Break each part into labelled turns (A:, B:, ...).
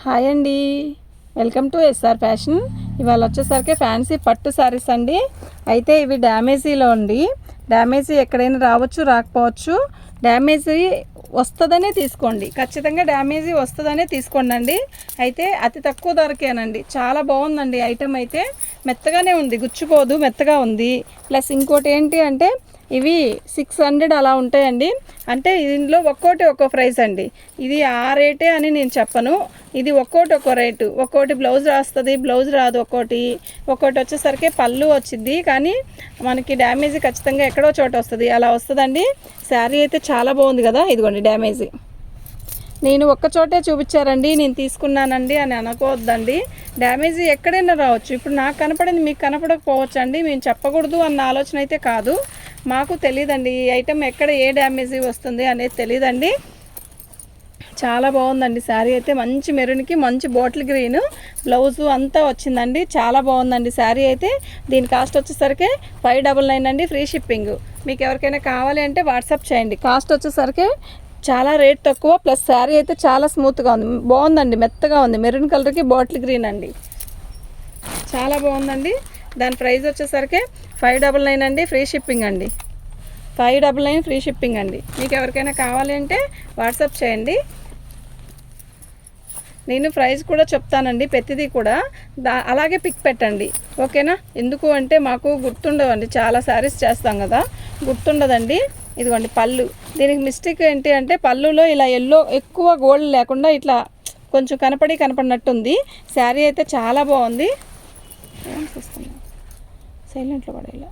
A: Hi అండి, welcome to SR fashion. ఇవాళ వచ్చేసరికి ఫ్యాన్సీ పట్టు శారీస్ అండి. అయితే ఇవి డ్యామేజీలో ఉంది. డ్యామేజీ ఎక్కడైనా రావచ్చు, రాకపోవచ్చు. డ్యామేజీ వస్తుందనే తీసుకోండి, ఖచ్చితంగా డ్యామేజీ వస్తుందనే తీసుకోండి అండి. అయితే అతి తక్కువ ధరకేనండి. చాలా బాగుందండి ఐటెం. అయితే మెత్తగానే ఉంది, గుచ్చుకోదు, మెత్తగా ఉంది. ప్లస్ ఇంకోటి ఏంటి అంటే ఇవి 600 అలా ఉంటాయండి. అంటే దీనిలో ఒక్కోటి ఒక్కో ప్రైస్ అండి. ఇది ఆ రేటే అని నేను చెప్పను. ఇది ఒక్కోటి ఒక్కో రేటు. ఒక్కోటి బ్లౌజ్ రాస్తుంది, బ్లౌజ్ రాదు. ఒక్కోటి వచ్చేసరికి పళ్ళు వచ్చింది, కానీ మనకి డ్యామేజీ ఖచ్చితంగా ఎక్కడో చోట వస్తుంది, అలా వస్తుందండి. శారీ అయితే చాలా బాగుంది కదా. ఇదిగోండి డ్యామేజీ. నేను ఒక్కచోటే చూపించారండి, నేను తీసుకున్నానండి అని అనుకోవద్దండి. డ్యామేజీ ఎక్కడైనా రావచ్చు. ఇప్పుడు నాకు కనపడింది మీకు కనపడకపోవచ్చు అండి. మేము చెప్పకూడదు అన్న ఆలోచన అయితే కాదు. మాకు తెలియదండి ఈ ఐటెం ఎక్కడ ఏ డ్యామేజీ వస్తుంది అనేది తెలియదండి. చాలా బాగుందండి శారీ అయితే. మంచి మెరూన్కి మంచి బాటిల్ గ్రీన్ బ్లౌజు అంతా వచ్చిందండి. చాలా బాగుందండి శారీ అయితే. దీని కాస్ట్ వచ్చేసరికి 599 అండి, ఫ్రీ షిప్పింగ్. మీకు ఎవరికైనా కావాలి అంటే వాట్సాప్ చేయండి. కాస్ట్ వచ్చేసరికి చాలా రేట్ తక్కువ, ప్లస్ శారీ అయితే చాలా స్మూత్గా ఉంది, బాగుందండి, మెత్తగా ఉంది. మెరూన్ కలర్కి బాటిల్ గ్రీన్ అండి, చాలా బాగుందండి. దాని ప్రైస్ వచ్చేసరికి 599 అండి, ఫ్రీ షిప్పింగ్ అండి. 599 ఫ్రీ షిప్పింగ్ అండి. మీకు ఎవరికైనా కావాలి అంటే వాట్సాప్ చేయండి. నేను ప్రైస్ కూడా చెప్తానండి, ప్రతిదీ కూడా అలాగే పిక్ పెట్టండి, ఓకేనా? ఎందుకు అంటే మాకు గుర్తుండవండి, చాలా శారీస్ చేస్తాం కదా, గుర్తుండదండి. ఇదిగోండి పళ్ళు. దీనికి మిస్టేక్ ఏంటి అంటే పళ్ళులో ఇలా ఎల్లో ఎక్కువ గోల్డ్ లేకుండా ఇట్లా కొంచెం కనపడినట్టుంది. శారీ అయితే చాలా బాగుంది. సైలెంట్లో పడేలా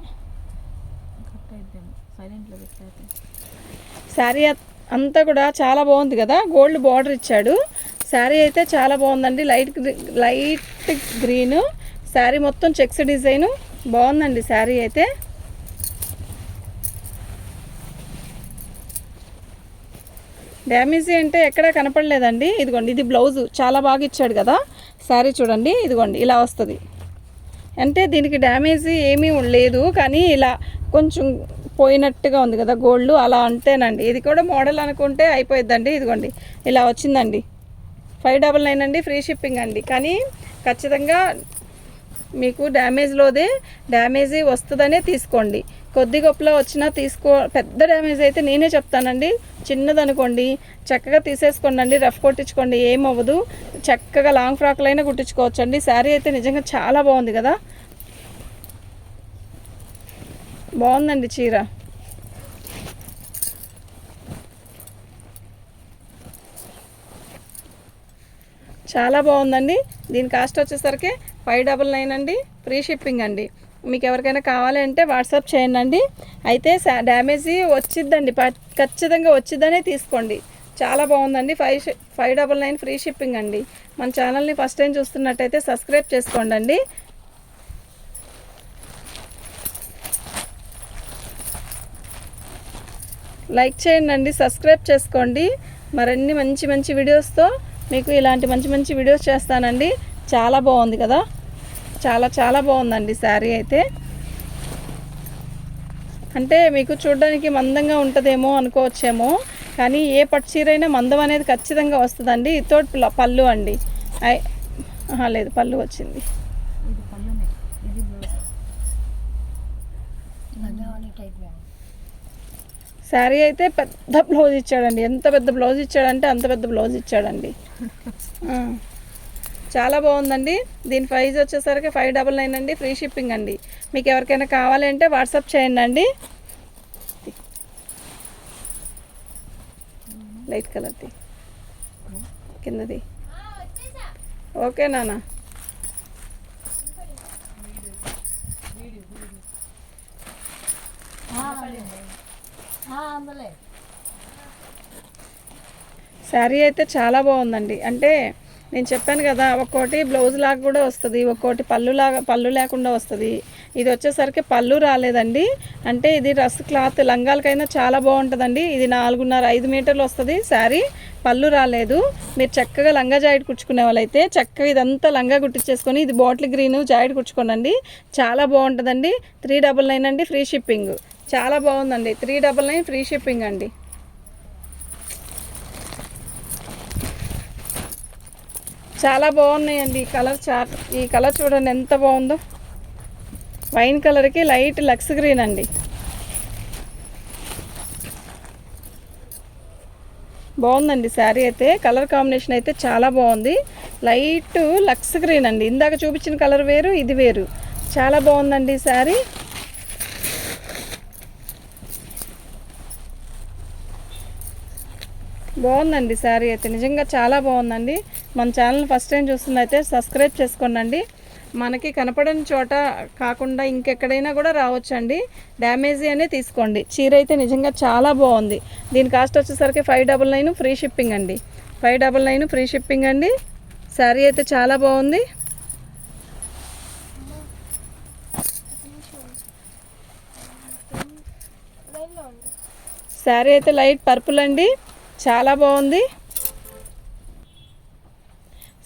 A: శారీ అంతా కూడా చాలా బాగుంది కదా. గోల్డ్ బార్డర్ ఇచ్చాడు. శారీ అయితే చాలా బాగుందండి. లైట్ గ్రీను శారీ మొత్తం చెక్స్ డిజైను బాగుందండి శారీ అయితే. డ్యామేజీ అంటే ఎక్కడా కనపడలేదండి. ఇదిగోండి ఇది బ్లౌజు చాలా బాగా ఇచ్చాడు కదా. శారీ చూడండి, ఇదిగోండి ఇలా వస్తుంది. అంటే దీనికి డ్యామేజీ ఏమీ లేదు, కానీ ఇలా కొంచెం పోయినట్టుగా ఉంది కదా గోల్డ్, అలా అంటేనండి. ఇది కూడా మోడల్ అనుకుంటే అయిపోయిద్దండి. ఇదిగోండి ఇలా వచ్చిందండి. 599 అండి, ఫ్రీ షిప్పింగ్ అండి. కానీ ఖచ్చితంగా మీకు డ్యామేజీ వస్తుందనే తీసుకోండి. కొద్ది గొప్పలో వచ్చినా పెద్ద డ్యామేజ్ అయితే నేనే చెప్తానండి. చిన్నదనుకోండి చక్కగా తీసేసుకోండి, రఫ్ కొట్టించుకోండి, ఏమవ్వదు. చక్కగా లాంగ్ ఫ్రాక్లైనా కుట్టించుకోవచ్చు అండి. శారీ అయితే నిజంగా చాలా బాగుంది కదా, బాగుందండి చీర. చాలా బాగుందండి. దీని కాస్ట్ వచ్చేసరికి 599 అండి, ఫ్రీ షిప్పింగ్ అండి. మీకు ఎవరికైనా కావాలి అంటే వాట్సాప్ చేయండి. అయితే డ్యామేజీ వచ్చిద్దండి, ఖచ్చితంగా వచ్చిద్దనే తీసుకోండి. చాలా బాగుందండి. 599 ఫ్రీ షిప్పింగ్ అండి. మన ఛానల్ని ఫస్ట్ టైం చూస్తున్నట్టయితే సబ్స్క్రైబ్ చేసుకోండి అండి. లైక్ చేయండి, సబ్స్క్రైబ్ చేసుకోండి. మరిన్ని మంచి వీడియోస్తో మీకు ఇలాంటి మంచి వీడియోస్ చేస్తానండి. చాలా బాగుంది కదా, చాలా బాగుందండి శారీ అయితే. అంటే మీకు చూడడానికి మందంగా ఉంటుందేమో అనుకోవచ్చేమో, కానీ ఏ పట్టు చీర అయినా మందం అనేది ఖచ్చితంగా వస్తుందండి. ఇతో పళ్ళు అండి, లేదు పళ్ళు వచ్చింది. శారీ అయితే పెద్ద బ్లౌజ్ ఇచ్చాడండి. ఎంత పెద్ద బ్లౌజ్ ఇచ్చాడంటే అంత పెద్ద బ్లౌజ్ ఇచ్చాడండి. చాలా బాగుందండి. దీని ప్రైస్ వచ్చేసరికి 599 అండి, ఫ్రీ షిప్పింగ్ అండి. మీకు ఎవరికైనా కావాలి అంటే వాట్సాప్ చేయండి అండి. లైట్ కలర్ది కిందది, ఓకే నాన్న. శారీ అయితే చాలా బాగుందండి. అంటే నేను చెప్పాను కదా, ఒక్కోటి బ్లౌజ్ లాగా కూడా వస్తుంది, ఒక్కోటి పళ్ళు లేకుండా వస్తుంది. ఇది వచ్చేసరికి పళ్ళు రాలేదండి. అంటే ఇది రస్ క్లాత్, లంగాలకైనా చాలా బాగుంటుందండి. ఇది 4.5 మీటర్లు వస్తుంది శారీ, పళ్ళు రాలేదు. మీరు చక్కగా లంగా జాయిడ్ కుట్టుకునే వాళ్ళైతే చక్కగా ఇదంతా లంగా కుట్టించేసుకొని ఇది బాటిల్ గ్రీను జాయిడ్ కుట్టుకోనండి, చాలా బాగుంటుందండి. 399 అండి, ఫ్రీ షిప్పింగ్. చాలా బాగుందండి. 399 ఫ్రీ షిప్పింగ్ అండి. చాలా బాగున్నాయండి ఈ కలర్ ఈ కలర్ చూడండి ఎంత బాగుందో. వైన్ కలర్కి లైట్ లక్స్ గ్రీన్ అండి. బాగుందండి శారీ అయితే. కలర్ కాంబినేషన్ అయితే చాలా బాగుంది. లైట్ లక్స్ గ్రీన్ అండి. ఇందాక చూపించిన కలర్ వేరు, ఇది వేరు. చాలా బాగుందండి శారీ. బాగుందండి శారీ అయితే నిజంగా చాలా బాగుందండి. మన ఛానల్ ఫస్ట్ టైం చూస్తున్నైతే సబ్స్క్రైబ్ చేసుకోండి. మనకి కనపడని చోట కాకుండా ఇంకెక్కడైనా కూడా రావచ్చండి. డ్యామేజీ అనే తీసుకోండి. చీర అయితే నిజంగా చాలా బాగుంది. దీని కాస్ట్ వచ్చేసరికి 599 ఫ్రీ షిప్పింగ్ అండి. 599 ఫ్రీ షిప్పింగ్ అండి. శారీ అయితే చాలా బాగుంది. శారీ అయితే లైట్ పర్పుల్ అండి. చాలా బాగుంది.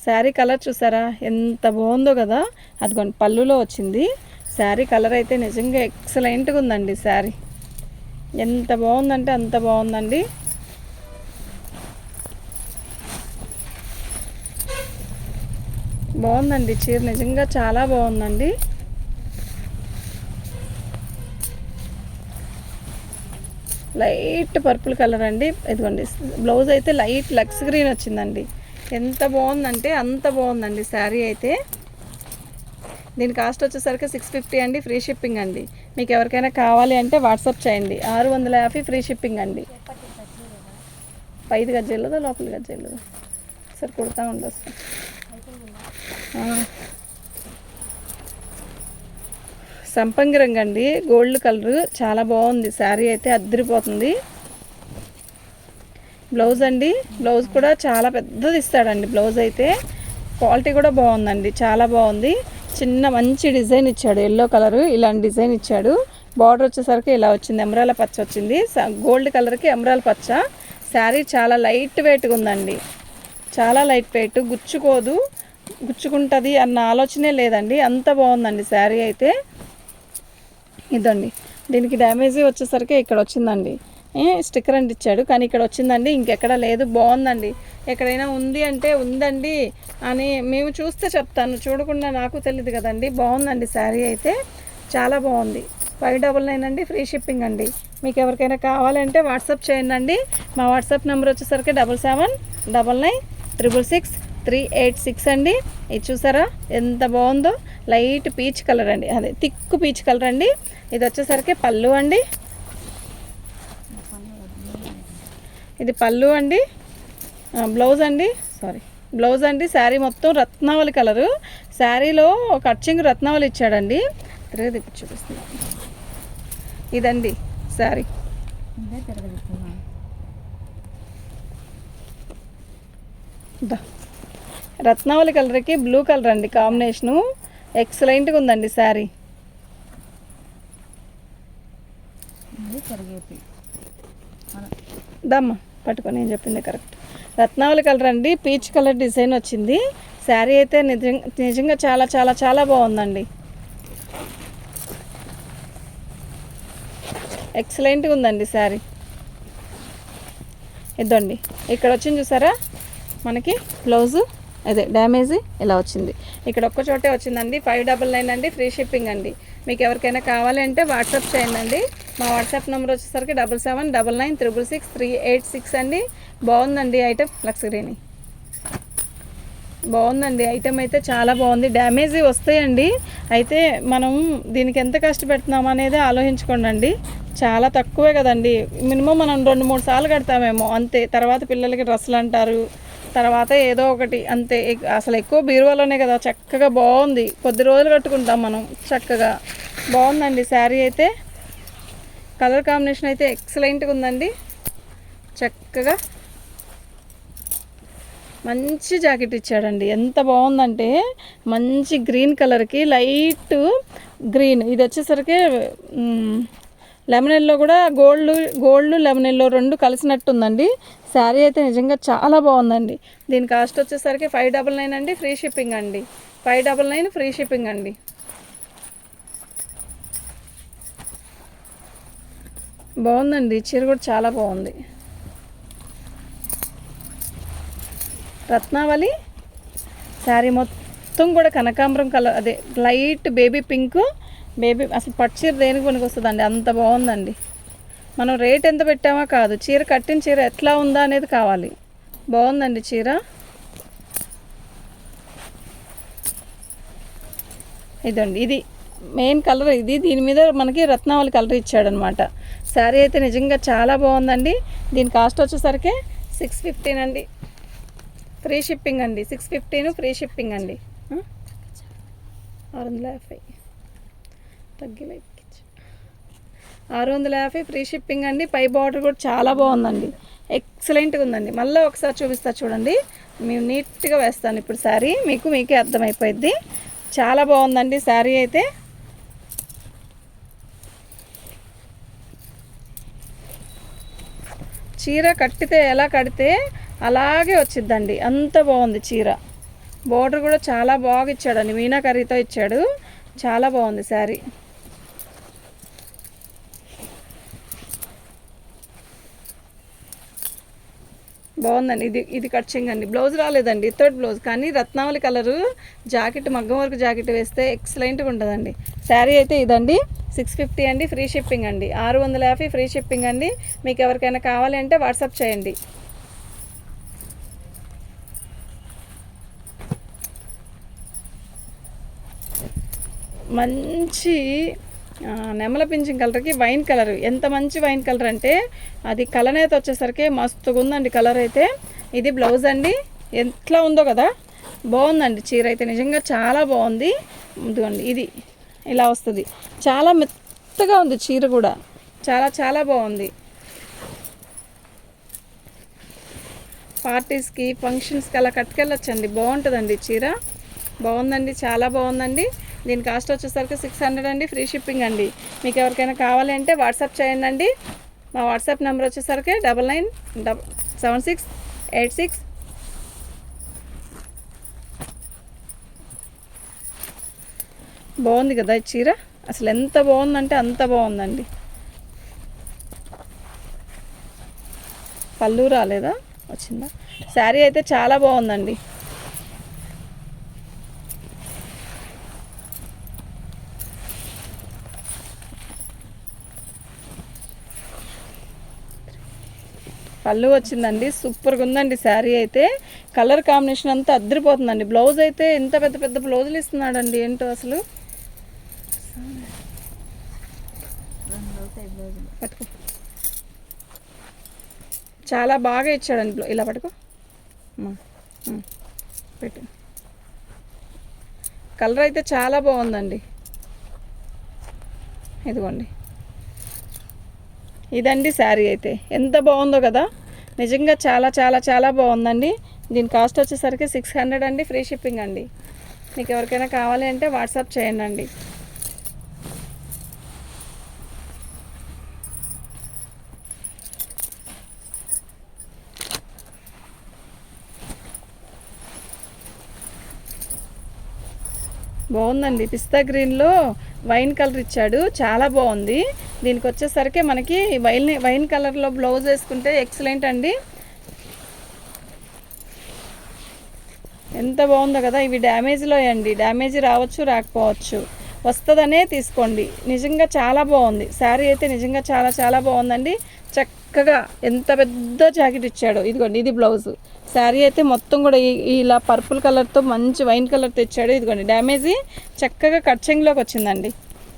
A: శారీ కలర్ చూసారా ఎంత బాగుందో కదా. అదిగోండి పళ్ళులో వచ్చింది. శారీ కలర్ అయితే నిజంగా ఎక్సలెంట్గా ఉందండి. శారీ ఎంత బాగుందంటే అంత బాగుందండి. బాగుందండి చీర నిజంగా చాలా బాగుందండి. లైట్ పర్పుల్ కలర్ అండి. ఇదిగోండి బ్లౌజ్ అయితే లైట్ లక్స్ గ్రీన్ వచ్చిందండి. ఎంత బాగుందంటే అంత బాగుందండి శారీ అయితే. దీని కాస్ట్ వచ్చేసరికి 650 అండి. ఫ్రీ షిప్పింగ్ అండి. మీకు ఎవరికైనా కావాలి అంటే వాట్సాప్ చేయండి. 650 ఫ్రీ షిప్పింగ్ అండి. 5 గజ్జెళ్ళదా లోపల గజ్జెళ్ళదా సరే కుడతా ఉండొస్తా. సంపంగి రంగు అండి. గోల్డ్ కలర్ చాలా బాగుంది. శారీ అయితే అద్దరిపోతుంది. బ్లౌజ్ అండి. బ్లౌజ్ కూడా చాలా పెద్దది ఇస్తాడండి. బ్లౌజ్ అయితే క్వాలిటీ కూడా బాగుందండి. చాలా బాగుంది. చిన్న మంచి డిజైన్ ఇచ్చాడు. ఎల్లో కలర్ ఇలాంటి డిజైన్ ఇచ్చాడు. బార్డర్ వచ్చేసరికి ఇలా వచ్చింది. ఎమరాల పచ్చ వచ్చింది. గోల్డ్ కలర్కి ఎమరాల పచ్చ. శారీ చాలా లైట్ వెయిట్గా ఉందండి. చాలా లైట్ వెయిట్. గుచ్చుకోదు, గుచ్చుకుంటుంది అన్న ఆలోచనే లేదండి. అంత బాగుందండి శారీ అయితే. ఇదండి దీనికి డ్యామేజీ వచ్చేసరికి ఇక్కడ వచ్చిందండి. స్టిక్కర్ అండి ఇచ్చాడు కానీ ఇక్కడ వచ్చిందండి. ఇంకెక్కడ లేదు. బాగుందండి. ఎక్కడైనా ఉంది అంటే ఉందండి అని మేము చూస్తే చెప్తాను. చూడకుండా నాకు తెలియదు కదండి. బాగుందండి శారీ అయితే చాలా బాగుంది. 599 అండి. ఫ్రీ షిప్పింగ్ అండి. మీకు ఎవరికైనా కావాలంటే వాట్సాప్ చేయండి. మా వాట్సాప్ నెంబర్ వచ్చేసరికి 7799666386 అండి. ఇది చూసారా ఎంత బాగుందో. లైట్ పీచ్ కలర్ అండి. అదే థిక్ పీచ్ కలర్ అండి. ఇది వచ్చేసరికి పళ్ళు అండి. ఇది పళ్ళు అండి. బ్లౌజ్ అండి. బ్లౌజ్ అండి. శారీ మొత్తం రత్నావళి కలరు. శారీలో కట్చింగ్ రత్నావళి ఇచ్చాడండి. తిరిగి చూపిస్తున్నాను. ఇదండి శారీ. రత్నావళి కలర్కి బ్లూ కలర్ అండి కాంబినేషను. ఎక్సలెంట్గా ఉందండి శారీ. దమ్మ పట్టుకొని నేను చెప్పింది కరెక్ట్. రత్నావళి కలర్ అండి. పీచ్ కలర్ డిజైన్ వచ్చింది. శారీ అయితే నిజంగా చాలా చాలా చాలా బాగుందండి. ఎక్సలెంట్గా ఉందండి శారీ. ఇదండి ఇక్కడ వచ్చింది చూసారా మనకి బ్లౌజు. అదే డ్యామేజీ ఇలా వచ్చింది. ఇక్కడ ఒక్క చోటే వచ్చిందండి. 599 అండి. ఫ్రీ షిప్పింగ్ అండి. మీకు ఎవరికైనా కావాలి అంటే వాట్సాప్ చేయండి. మా వాట్సాప్ నెంబర్ వచ్చేసరికి 7799666386 అండి. బాగుందండి ఐటమ్. లక్స్ గ్రీన్ బాగుందండి. ఐటమ్ అయితే చాలా బాగుంది. డ్యామేజీ వస్తాయండి. అయితే మనం దీనికి ఎంత కష్టపెడుతున్నాం అనేది ఆలోచించుకోండి. చాలా తక్కువే కదండి. మినిమం మనం 2-3 సార్లు కడతామేమో అంతే. తర్వాత పిల్లలకి డ్రెస్సులు అంటారు, తర్వాత ఏదో ఒకటి అంతే. అసలు ఎక్కువ బీరువాలోనే కదా. చక్కగా బాగుంది. కొద్ది రోజులు కట్టుకుంటాం మనం చక్కగా. బాగుందండి శారీ అయితే. కలర్ కాంబినేషన్ అయితే ఎక్సలెంట్గా ఉందండి. చక్కగా మంచి జాకెట్ ఇచ్చాడండి. ఎంత బాగుందంటే మంచి గ్రీన్ కలర్కి లైట్ గ్రీన్. ఇది వచ్చేసరికి లెమన్ ఎల్లో కూడా గోల్డ్ లెమన్ ఎల్లో రెండు కలిసినట్టుందండి. శారీ అయితే నిజంగా చాలా బాగుందండి. దీని కాస్ట్ వచ్చేసరికి 599 అండి. ఫ్రీ షిప్పింగ్ అండి. 599 ఫ్రీ షిప్పింగ్ అండి. బాగుందండి. చీర కూడా చాలా బాగుంది. శారీ మొత్తం కూడా కనకాంబరం కలర్, అదే లైట్ బేబీ పింక్. బేబీ అసలు పట్టు చీర దేనికి పనికి వస్తుందండి, అంత బాగుందండి. మనం రేట్ ఎంత పెట్టామో కాదు, చీర కట్టిన చీర ఎట్లా ఉందా అనేది కావాలి. బాగుందండి చీర. ఇదండి, ఇది మెయిన్ కలర్. ఇది దీని మీద మనకి రత్నావళి కలర్ ఇచ్చాడనమాట. శారీ అయితే నిజంగా చాలా బాగుందండి. దీని కాస్ట్ వచ్చేసరికి 615 అండి, ఫ్రీ షిప్పింగ్ అండి. 615 ఫ్రీ షిప్పింగ్ అండి. 650 తగ్గిలే 650 ఫ్రీ షిప్పింగ్ అండి. పై బార్డర్ కూడా చాలా బాగుందండి, ఎక్సలెంట్గా ఉందండి. మళ్ళీ ఒకసారి చూపిస్తా చూడండి, మేము నీట్గా వేస్తాను ఇప్పుడు శారీ, మీకే అర్థమైపోయింది. చాలా బాగుందండి శారీ అయితే. చీర కట్టితే ఎలా కడితే అలాగే వచ్చిద్దండి, అంత బాగుంది చీర. బోర్డర్ కూడా చాలా బాగా ఇచ్చాడండి, మీనాకరీతో ఇచ్చాడు. చాలా బాగుంది శారీ. బాగుందండి. ఇది కట్చింగ్ అండి. బ్లౌజ్ రాలేదండి, థర్డ్ బ్లౌజ్. కానీ రత్నావళి కలరు జాకెట్, మగ్గం వర్క్ జాకెట్ వేస్తే ఎక్సలెంట్గా ఉంటుందండి. శారీ అయితే ఇదండి, 650 అండి, ఫ్రీ షిప్పింగ్ అండి. 650 ఫ్రీ షిప్పింగ్ అండి. మీకు ఎవరికైనా కావాలి అంటే వాట్సాప్ చేయండి. మంచి నెమల పింఛన్ కలర్కి వైన్ కలర్, ఎంత మంచి వైన్ కలర్ అంటే అది కలనేత వచ్చేసరికి మస్తుగా ఉందండి కలర్ అయితే. ఇది బ్లౌజ్ అండి, ఎట్లా ఉందో కదా, బాగుందండి చీర అయితే నిజంగా చాలా బాగుంది. ఇదిగోండి, ఇది ఇలా వస్తుంది. చాలా మెత్తగా ఉంది చీర కూడా, చాలా చాలా బాగుంది. పార్టీస్కి ఫంక్షన్స్కి అలా కట్టుకెళ్ళొచ్చండి, బాగుంటుందండి చీర. బాగుందండి, చాలా బాగుందండి. దీని కాస్ట్ వచ్చేసరికి 600 అండి, ఫ్రీ షిప్పింగ్ అండి. మీకు ఎవరికైనా కావాలి అంటే వాట్సాప్ చేయండి. మా వాట్సాప్ నెంబర్ వచ్చేసరికి 997686. బాగుంది కదా ఈ చీర, అసలు ఎంత బాగుందంటే అంత బాగుందండి. పళ్ళు రాలేదా, వచ్చిందా? శారీ అయితే చాలా బాగుందండి. పళ్ళు వచ్చిందండి, సూపర్గా ఉందండి శారీ అయితే. కలర్ కాంబినేషన్ అంతా అద్దరిపోతుందండి. బ్లౌజ్ అయితే ఎంత పెద్ద పెద్ద బ్లౌజులు ఇస్తున్నాడండి, ఏంటో అసలు. పట్టుకో, చాలా బాగా ఇచ్చాడండి. ఇలా పట్టుకో, పెట్టు. కలర్ అయితే చాలా బాగుందండి. ఇదిగోండి, ఇదండి శారీ అయితే. ఎంత బాగుందో కదా, నిజంగా చాలా చాలా చాలా బాగుందండి. దీని కాస్ట్ వచ్చేసరికి 600 అండి, ఫ్రీ షిప్పింగ్ అండి. మీకు ఎవరికైనా కావాలి అంటే వాట్సాప్ చేయండి. బాగుందండి, పిస్తా గ్రీన్లో వైన్ కలర్ ఇచ్చాడు, చాలా బాగుంది. దీనికి వచ్చేసరికి మనకి వైన్ కలర్లో బ్లౌజ్ వేసుకుంటే ఎక్సలెంట్ అండి. ఎంత బాగుందో కదా. ఇవి డ్యామేజ్లో అండి, డ్యామేజ్ రావచ్చు రాకపోవచ్చు, వస్తుందనే తీసుకోండి. నిజంగా చాలా బాగుంది శారీ అయితే, నిజంగా చాలా చాలా బాగుందండి. చక్కగా ఎంత పెద్ద జాకెట్ ఇచ్చాడో. ఇదిగోండి, ఇది బ్లౌజు. శారీ అయితే మొత్తం కూడా ఇలా పర్పుల్ కలర్తో మంచి వైన్ కలర్ తెచ్చాడు. ఇదిగోండి, డ్యామేజీ చక్కగా కట్చింగ్లోకి వచ్చిందండి,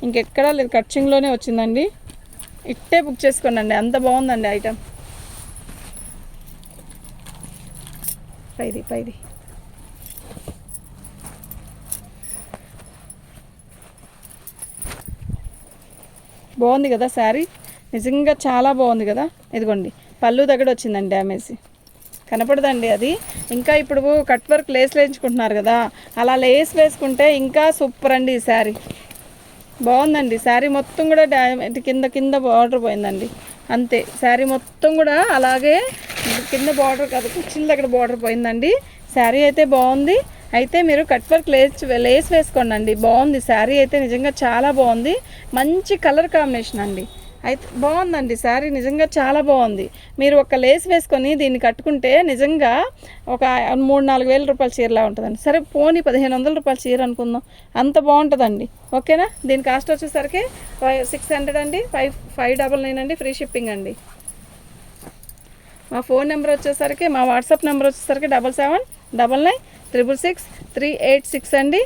A: ఇంకెక్కడా లేదు, కట్చింగ్లోనే వచ్చిందండి. ఇట్టే బుక్ చేసుకోండి, అంత బాగుందండి ఐటమ్. పైది బాగుంది కదా శారీ, నిజంగా చాలా బాగుంది కదా. ఇదిగోండి, పళ్ళు దగ్గర వచ్చిందండి, డ్యామేజ్ కనపడదండి అది. ఇంకా ఇప్పుడు కట్ వర్క్ లేస్ వేయించుకుంటున్నారు కదా, అలా లేస్ వేసుకుంటే ఇంకా సూపర్ అండి ఈ శారీ. బాగుందండి శారీ మొత్తం కూడా కింద బార్డర్ పోయిందండి, అంతే. శారీ మొత్తం కూడా అలాగే కింద బార్డర్ కాదు, కుర్చీల దగ్గర బార్డర్ పోయిందండి. శారీ అయితే బాగుంది. అయితే మీరు కట్ వర్క్ లేస్ వేసుకోండి అండి, బాగుంది శారీ అయితే, నిజంగా చాలా బాగుంది. మంచి కలర్ కాంబినేషన్ అండి, అయితే బాగుందండి శారీ, నిజంగా చాలా బాగుంది. మీరు ఒక లేస్ వేసుకొని దీన్ని కట్టుకుంటే నిజంగా ఒక 3-4 వేల రూపాయల చీరలా ఉంటుందండి. సరే పోనీ 1500 రూపాయల చీర అనుకుందాం, అంత బాగుంటుందండి. ఓకేనా. దీని కాస్ట్ వచ్చేసరికి 600 అండి, 599 అండి, ఫ్రీ షిప్పింగ్ అండి. మా ఫోన్ నెంబర్ వచ్చేసరికి, మా వాట్సాప్ నెంబర్ వచ్చేసరికి 7799966386 అండి.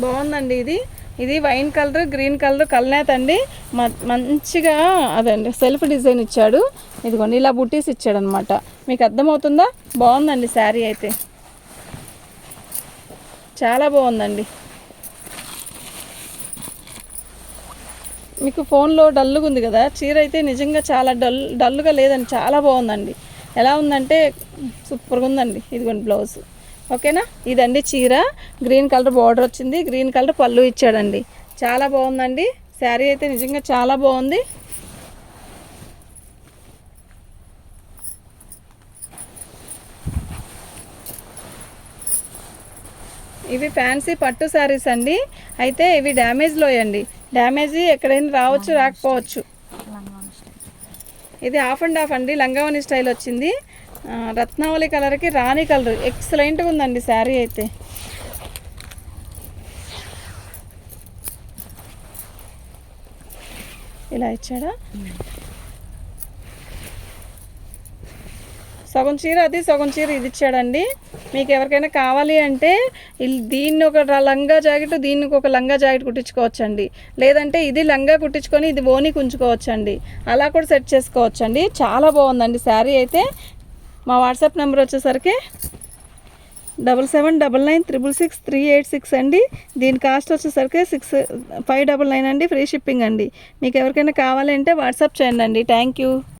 A: బాగుందండి. ఇది వైన్ కలర్, గ్రీన్ కలర్ కల్నేత అండి. మంచిగా అదండి సెల్ఫ్ డిజైన్ ఇచ్చాడు. ఇదిగోండి ఇలా బుటీస్ ఇచ్చాడు అనమాట. మీకు అర్థమవుతుందా? బాగుందండి శారీ అయితే, చాలా బాగుందండి. మీకు ఫోన్లో డల్లుగా ఉంది కదా, చీర అయితే నిజంగా చాలా డల్లుగా లేదండి, చాలా బాగుందండి. ఎలా ఉందంటే సూపర్గా ఉందండి. ఇదిగోండి బ్లౌజ్. ఓకేనా. ఇదండి చీర, గ్రీన్ కలర్ బార్డర్ వచ్చింది, గ్రీన్ కలర్ పళ్ళు ఇచ్చాడండి. చాలా బాగుందండి శారీ అయితే, నిజంగా చాలా బాగుంది. ఇవి ఫ్యాన్సీ పట్టు శారీస్ అండి. అయితే ఇవి డ్యామేజ్లో అండి. డ్యామేజ్ ఎక్కడైనా రావచ్చు, రాకపోవచ్చు. ఇది హాఫ్ అండ్ హాఫ్ అండి, లంగావని స్టైల్ వచ్చింది. రత్నావళి కలర్కి రాణి కలర్, ఎక్సలెంట్గా ఉందండి శారీ అయితే. ఇలా ఇచ్చాడా, సగం చీర అది, సగం చీర ఇది ఇచ్చాడండి. మీకు ఎవరికైనా కావాలి అంటే దీన్ని ఒక లంగా జాకెట్, దీనికి ఒక లంగా జాకెట్ కుట్టించుకోవచ్చండి. లేదంటే ఇది లంగా కుట్టించుకొని ఇది ఓని కుంచుకోవచ్చండి. అలా కూడా సెట్ చేసుకోవచ్చండి. చాలా బాగుందండి శారీ అయితే. మా వాట్సాప్ నెంబర్ వచ్చేసరికి 7799666386 అండి. దీని కాస్ట్ వచ్చేసరికి 599 అండి, ఫ్రీ షిప్పింగ్ అండి. మీకు ఎవరికైనా కావాలి అంటే వాట్సాప్ చేయండి అండి. Thank you.